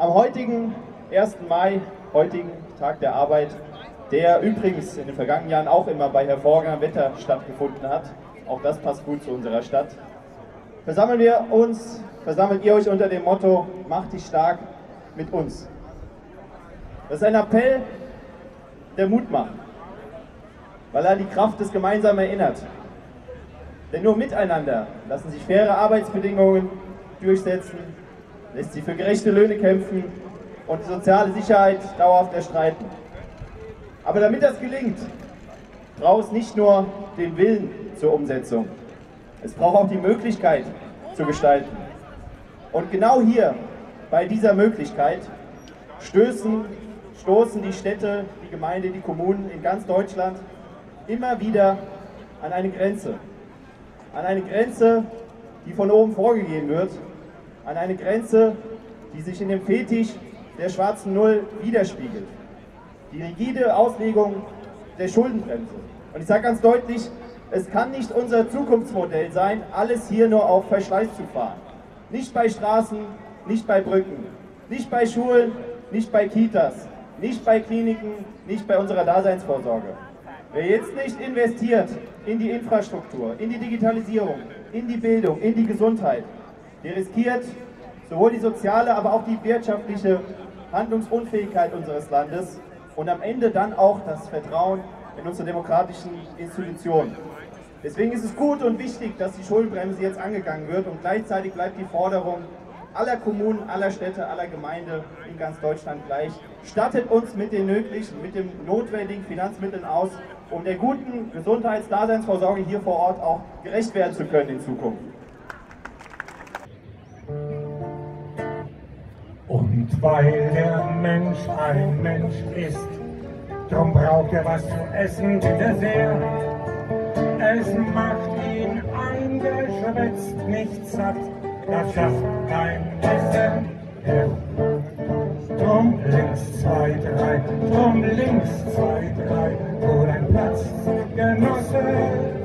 Am heutigen 1. Mai, heutigen Tag der Arbeit, der übrigens in den vergangenen Jahren auch immer bei hervorragendem Wetter stattgefunden hat, auch das passt gut zu unserer Stadt, versammelt ihr euch unter dem Motto, macht dich stark mit uns. Das ist ein Appell, der Mut macht, weil er an die Kraft des Gemeinsamen erinnert. Denn nur miteinander lassen sich faire Arbeitsbedingungen durchsetzen, lässt sich für gerechte Löhne kämpfen und die soziale Sicherheit dauerhaft erstreiten. Aber damit das gelingt, braucht es nicht nur den Willen zur Umsetzung, es braucht auch die Möglichkeit zu gestalten. Und genau hier, bei dieser Möglichkeit, stoßen die Städte, die Gemeinde, die Kommunen in ganz Deutschland immer wieder an eine Grenze. An eine Grenze, die von oben vorgegeben wird, an eine Grenze, die sich in dem Fetisch der schwarzen Null widerspiegelt. Die rigide Auslegung der Schuldenbremse. Und ich sage ganz deutlich, es kann nicht unser Zukunftsmodell sein, alles hier nur auf Verschleiß zu fahren. Nicht bei Straßen, nicht bei Brücken, nicht bei Schulen, nicht bei Kitas, nicht bei Kliniken, nicht bei unserer Daseinsvorsorge. Wer jetzt nicht investiert in die Infrastruktur, in die Digitalisierung, in die Bildung, in die Gesundheit, der riskiert sowohl die soziale, aber auch die wirtschaftliche Handlungsunfähigkeit unseres Landes und am Ende dann auch das Vertrauen in unsere demokratischen Institutionen. Deswegen ist es gut und wichtig, dass die Schuldenbremse jetzt angegangen wird und gleichzeitig bleibt die Forderung aller Kommunen, aller Städte, aller Gemeinden in ganz Deutschland gleich. Stattet uns mit den notwendigen Finanzmitteln aus, um der guten Gesundheitsdaseinsvorsorge hier vor Ort auch gerecht werden zu können in Zukunft. Und weil der Mensch ein Mensch ist, drum braucht er was zu essen bitte sehr. Es macht ihn eingeschwätzt, nicht satt, das schafft kein Essen mehr. Drum links 2, 3, drum links 2, 3, wo dein Platz, Genosse,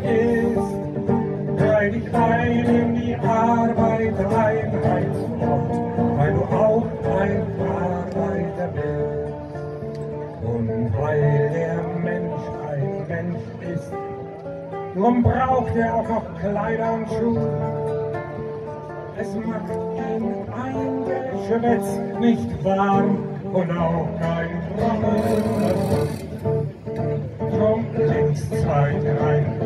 ist. Drei dich ein in die Arbeit, Einheitsfront, weil du auch ein Arbeiter bist. Und weil der Mensch ein Mensch ist, drum braucht er auch noch Kleider und Schuhe. Es macht ihn eingeschwätzt, nicht warm und auch kein Trommel. Drum links 2, 3,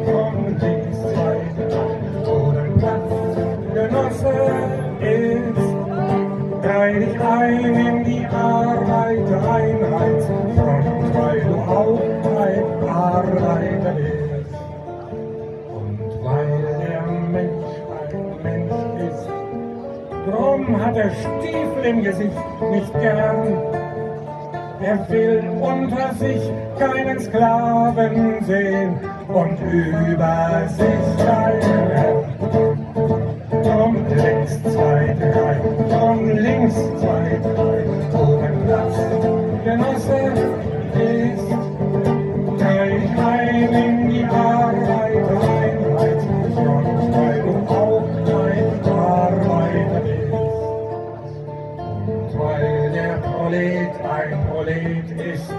drum links 2, 3, wo dein Platz, Genosse, ist. Dreh dich ein in die Arbeit, Einheitsfront, weil du auch ein Arbeiter bist. Und weil der Mensch ein Mensch ist, drum hat er Stiefel im Gesicht nicht gern. Er will unter sich keinen Sklaven sehen und über sich keinen Herrn. Drum links 2, 3, drum links 2, 3, wo ein Platz, Genosse, ist. Dreh dich ein in die Arbeit, Einheitsfront, weil du auch ein Arbeiter bist. Und weil der Prolet ein Prolet ist,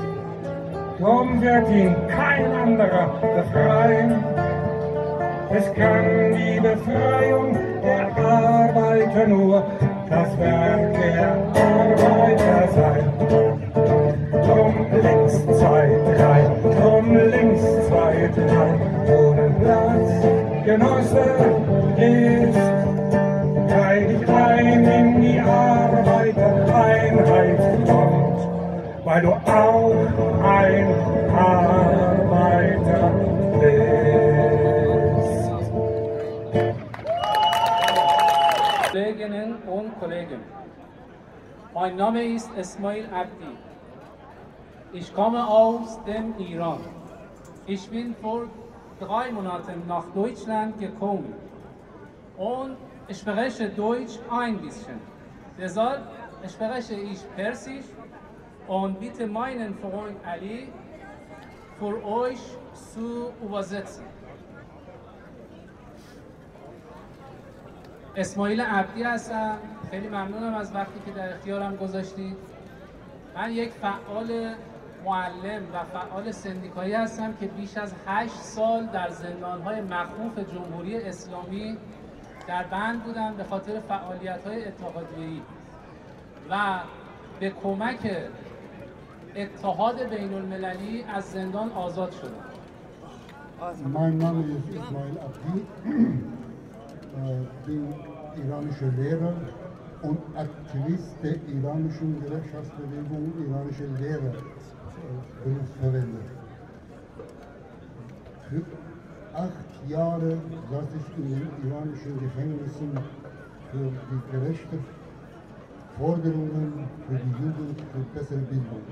drum wird ihn kein anderer befreien. Es kann die Befreiung der Arbeiter nur das Werk der Arbeiter sein. Drum links 2, 3, drum links 2, 3, wo dein Platz, Genosse, ist. Dreh dich ein in die Arbeiter-Einheitsfront, weil du auch ein Arbeiter bist. Kolleginnen und Kollegen, mein Name ist Esmail Abdi. Ich komme aus dem Iran. Ich bin vor 3 Monaten nach Deutschland gekommen und ich spreche Deutsch ein bisschen. Deshalb spreche ich Persisch und bitte meinen Freund Ali für euch zu übersetzen. اسماعیل عبدی هستم، خیلی ممنونم از وقتی که در اختیارم گذاشتید. من یک فعال معلم و فعال سندیکایی هستم که بیش از 8 سال در زندان‌های مخوف جمهوری اسلامی در بند بودم به خاطر فعالیت‌های اتحادیه‌ای و به کمک اتحاد بین المللی از زندان آزاد شدم. Mein Name ist Ismail Abdi, bin iranischer Lehrer und Aktivist der iranischen Gewerkschaftsbewegung, iranische Lehrer, Berufsverbände. Für 8 Jahre saß ich in den iranischen Gefängnissen für die gerechten Forderungen für die Jugend, für bessere Bildung.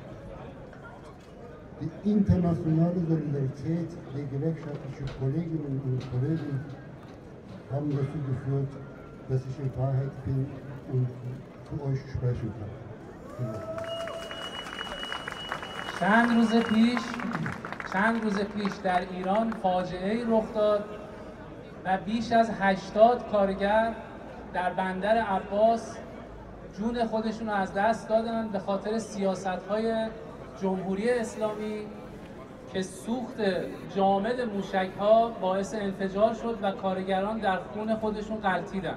Die internationale Solidarität der gewerkschaftlichen Kolleginnen und Kollegen haben dazu geführt, dass ich in Freiheit bin und zu euch sprechen kann. چند روز پیش در ایران فاجعه‌ای رخ داد و بیش از 80 کارگر در بندر عباس جون خودشون رو از دست دادن به خاطر سیاست‌های جمهوری اسلامی که سوخت جامد موشک‌ها باعث انفجار شد و کارگران در خون خودشون غلتیدن.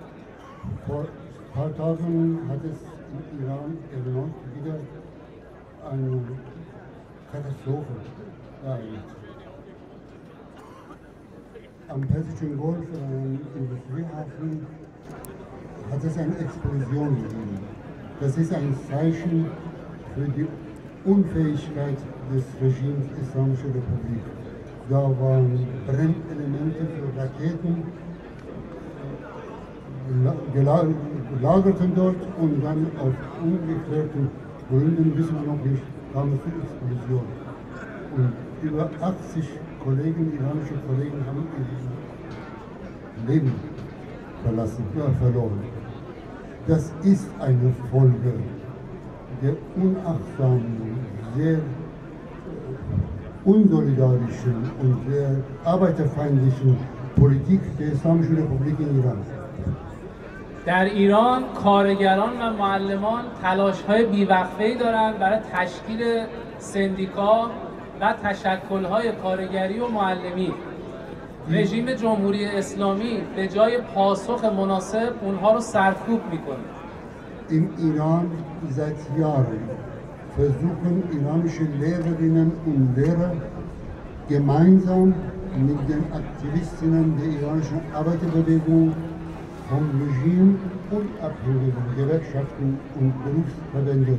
Vor ein paar Tagen hat es in Iran erneut wieder eine Katastrophe ereignet. Am Persischen Golf, im Industriehafen, hat es eine Explosion gegeben. Das ist ein Zeichen für die Unfähigkeit des Regimes Islamische Republik. Da waren Brennelemente für Raketen, lagerten dort und dann aus ungeklärten Gründen, wissen wir noch nicht, kam es zur Explosion. Und über 80 Kollegen, iranische Kollegen haben ihr Leben verloren. Das ist eine Folge der unachtsamen, sehr unsolidarischen und sehr arbeiterfeindlichen Politik der Islamischen Republik in Iran. در ایران کارگران و معلمان تلاش‌های بی‌وقفه‌ای دارند برای تشکیل سندیکا و تشکل‌های کارگری و معلمی. رژیم جمهوری اسلامی به جای پاسخ مناسب اونها رو سرکوب میکنه. In Iran seit Jahren versuchen iranische Lehrerinnen und Lehrer gemeinsam mit den Aktivistinnen der iranischen Arbeiterbewegung vom Regime unabhängige Gewerkschaften und Berufsverbände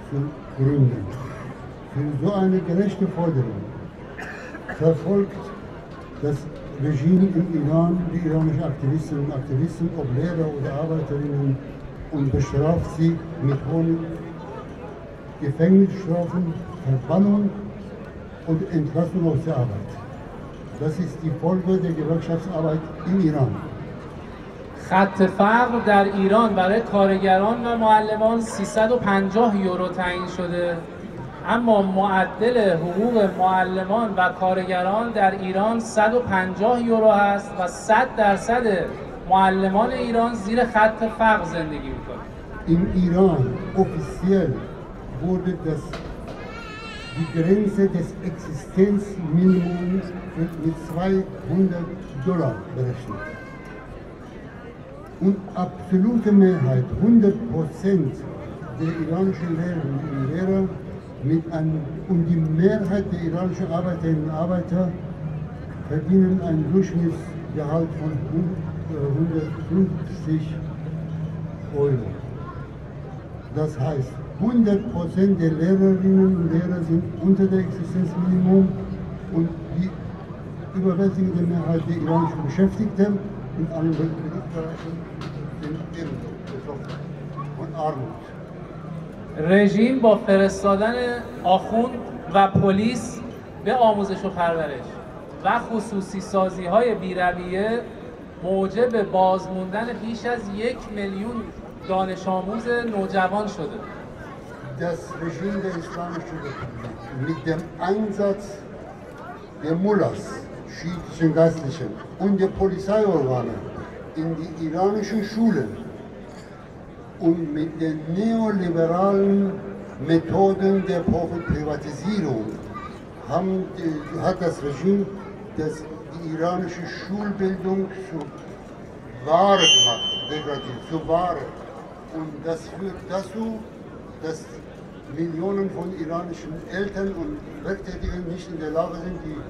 zu gründen. Für so eine gerechte Forderung verfolgt das Regime in Iran die iranischen Aktivistinnen und Aktivisten, ob Lehrer oder Arbeiterinnen, und bestraft sie mit hohen Gefängnisstrafen, Verbannung und Entlassung aus der Arbeit. Das ist die Folge der Gewerkschaftsarbeit in Iran. خط فقر در ایران برای کارگران و معلمان 350 یورو تعیین شده، اما معدل حقوق معلمان و کارگران در ایران 150 یورو هست و 100% معلمان ایران زیر خط فقر زندگی میکنند. In Iran offiziell wurde die Grenze des Existenzminimums mit $200 berechnet. Und absolute Mehrheit, 100% der iranischen Lehrerinnen und Lehrer und die Mehrheit der iranischen Arbeiterinnen und Arbeiter verdienen ein Durchschnittsgehalt von 150 Euro. Das heißt, 100% der Lehrerinnen und Lehrer sind unter dem Existenzminimum und die überwältigende Mehrheit der iranischen Beschäftigten in allen Bereichen sind ebenso betroffen von Armut. رژیم با فرستادن آخوند و پلیس به آموزش و پرورش و خصوصی سازی های بی‌رویه موجب بازموندن بیش از 1 میلیون دانش آموز نوجوان شده. Das Regime der Islamischen Republik mit dem Einsatz der Mullahs, schiitischen Geistlichen und der Polizeiorgane in die iranischen Schulen und mit den neoliberalen Methoden der Privatisierung hat das Regime die iranische Schulbildung zu Ware gemacht, degradiert, zu Ware. Und das führt dazu, dass Millionen von iranischen Eltern und Werktätigen nicht in der Lage sind, die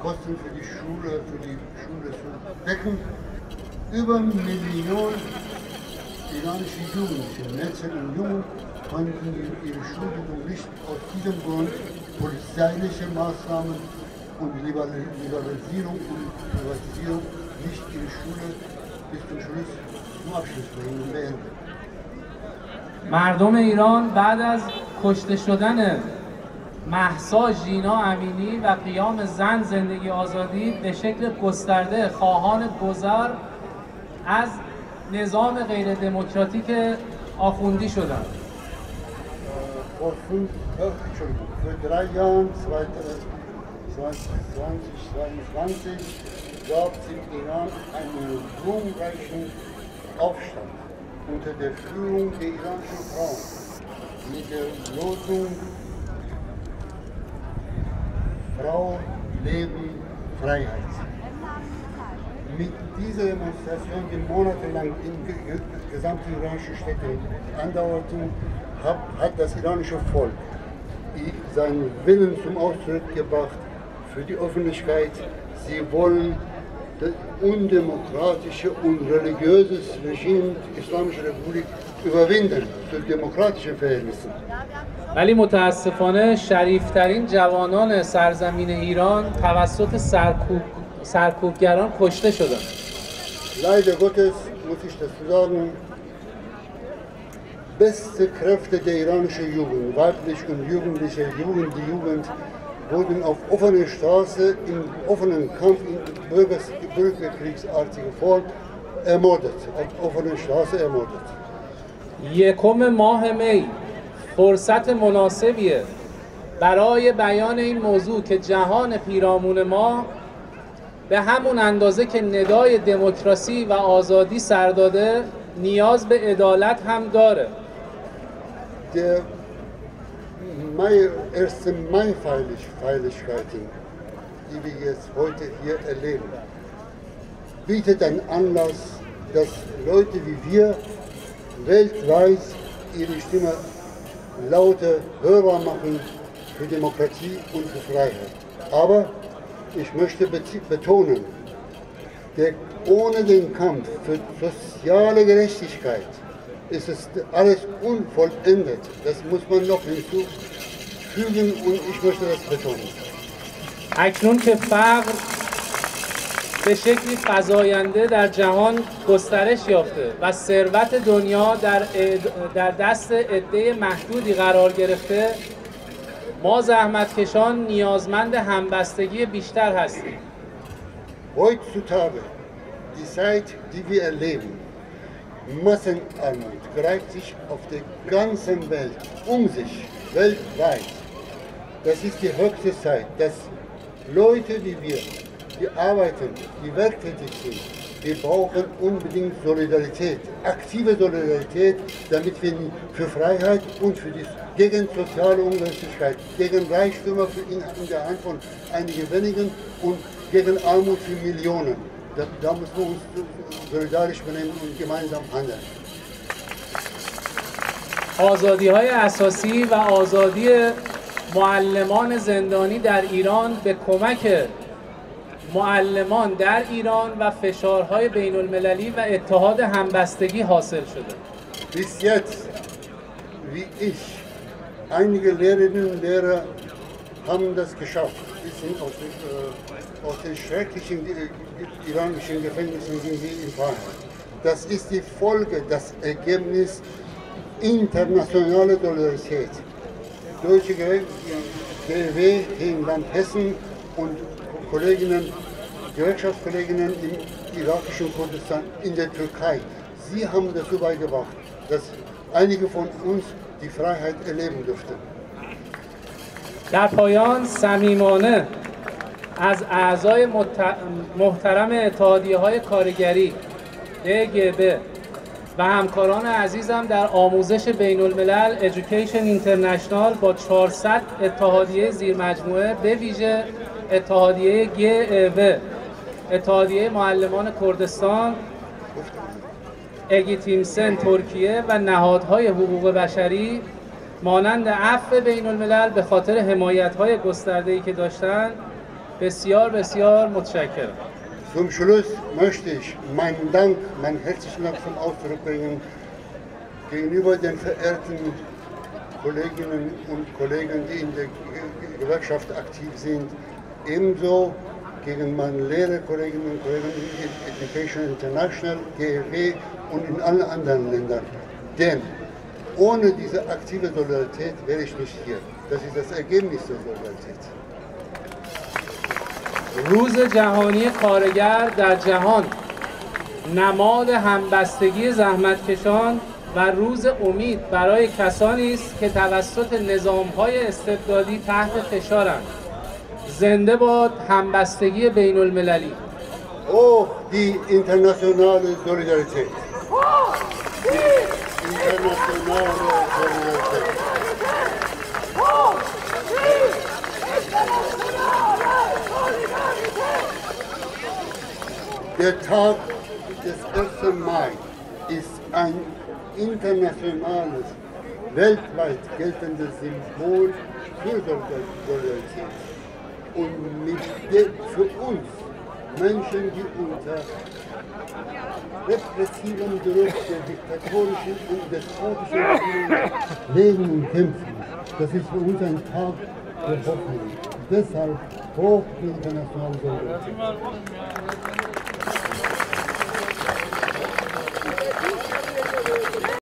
Kosten für die Schule zu decken. Über eine Million iranische Jugendliche, Mädchen und Jungen, konnten ihre Schulbildung nicht aus diesem Grund polizeiliche Maßnahmen und Liberalisierung und Privatisierung nicht ihre Schule bis zum Schluss zum Abschluss bringen und beenden. مردم ایران بعد از کشته شدن مهسا ژینا امینی و قیام زن زندگی آزادی به شکل گسترده خواهان گذر از نظام غیر دموکراتیک آخوندی شدند. Vor 3 Jahren, 2022, gab es im Iran einen ruhmreichen Aufstand unter der Führung der iranischen Frauen mit der Losung Frau, Leben, Freiheit. Mit dieser Demonstration, die monatelang in gesamten iranischen Städten andauerte, hat das iranische Volk seinen Willen zum Ausdruck gebracht für die Öffentlichkeit. Sie wollen das undemokratische und religiöse Regime der Islamischen Republik überwinden zu demokratischen Verhältnissen. ولی متاسفانه شریفترین جوانان سرزمین ایران توسط سرکوبگران کشته شدند. Leider Gottes muss ich dazu sagen, beste Kräfte der iranischen Jugend, weiblich und jugendliche Jugend, wurden auf offener Straße im offenen Kampf in bürgerkriegsartiger Form ermordet, auf offener Straße ermordet. یکم ماه می فرصت مناسبیه برای بیان این موضوع که جهان پیرامون ما به همون اندازه که ندای دموکراسی و آزادی سر داده نیاز به عدالت هم داره. Der erste Mai-Feierlichkeiten, die wir jetzt heute hier erleben, bietet einen Anlass, dass Leute wie wir weltweit ihre Stimme lauter hörbar machen für Demokratie und für Freiheit. Aber ich möchte betonen, ohne den Kampf für soziale Gerechtigkeit ist es alles unvollendet. Das muss man noch hinzufügen und ich möchte das betonen. اکنون که فقر به شکلی فزاینده در جهان گسترش یافته و ثروت دنیا در دست عده محدودی قرار گرفته، ما زحمتکشان نیازمند همبستگی بیشتر هستیم. Heutzutage, die Zeit, die wir erleben, Massenarmut greift sich auf der ganzen Welt sich, weltweit. Das ist die höchste Zeit, dass Leute wie wir, die arbeiten, die werktätig sind, wir brauchen unbedingt Solidarität, aktive Solidarität, damit wir für Freiheit und gegen soziale Ungerechtigkeit, gegen Reichtümer in der Hand von einigen wenigen und gegen Armut für Millionen. Da müssen wir uns solidarisch benehmen und gemeinsam handeln. آزادی‌های اساسی و آزادی معلمان زندانی در ایران به کمک معلمان در ایران و فشارهای بین المللی و اتحاد همبستگی حاصل شده. Bis jetzt, wie ich, einige Lehrerinnen und Lehrer haben das geschafft. Sie sind aus den schrecklichen iranischen Gefängnissen sind sie in Freiheit. Das ist die Folge, das Ergebnis internationaler Solidarität. Deutsche GW im Land Hessen und Gewerkschaftskolleginnen im irakischen Kurdistan, in der Türkei. Sie haben dazu beigebracht, dass einige von uns die Freiheit erleben durften. در پایان صمیمانه از اعضای محترم اتحادیه‌های کارگری DGB و همکاران عزیزم در آموزش بین الملل Education International با 400 اتحادیه زیرمجموعه، به ویژه اتحادیه GEV، اتحادیه معلمان کردستان، اگیتیمسن ترکیه و نهادهای حقوق بشری مانند عفو بین الملل به خاطر حمایت‌های گسترده‌ای که داشتن بسیار بسیار متشکرم. Zum Schluss möchte ich meinen Dank, meinen herzlichen Dank zum Ausdruck bringen gegenüber den verehrten Kolleginnen und Kollegen, die in der Gewerkschaft aktiv sind, ebenso gegen meine Lehrerkolleginnen und Kollegen in Education International, GEW und in allen anderen Ländern. Denn ohne diese aktive Solidarität wäre ich nicht hier. Das ist das Ergebnis der Solidarität. روز جهانی کارگر در جهان نماد همبستگی زحمتکشان و روز امید برای کسانی است که توسط نظام‌های استبدادی تحت فشارند. زنده باد همبستگی بین المللی. Hoch die internationale Solidarität. Internationale Solidarität. Der Tag des 1. Mai ist ein internationales, weltweit geltendes Symbol für Solidarität. Und für uns, Menschen, die unter repressiven Druck der diktatorischen und despotischen leben und kämpfen, das ist für uns ein Tag der Hoffnung. Deshalb hoch die internationale Solidarität.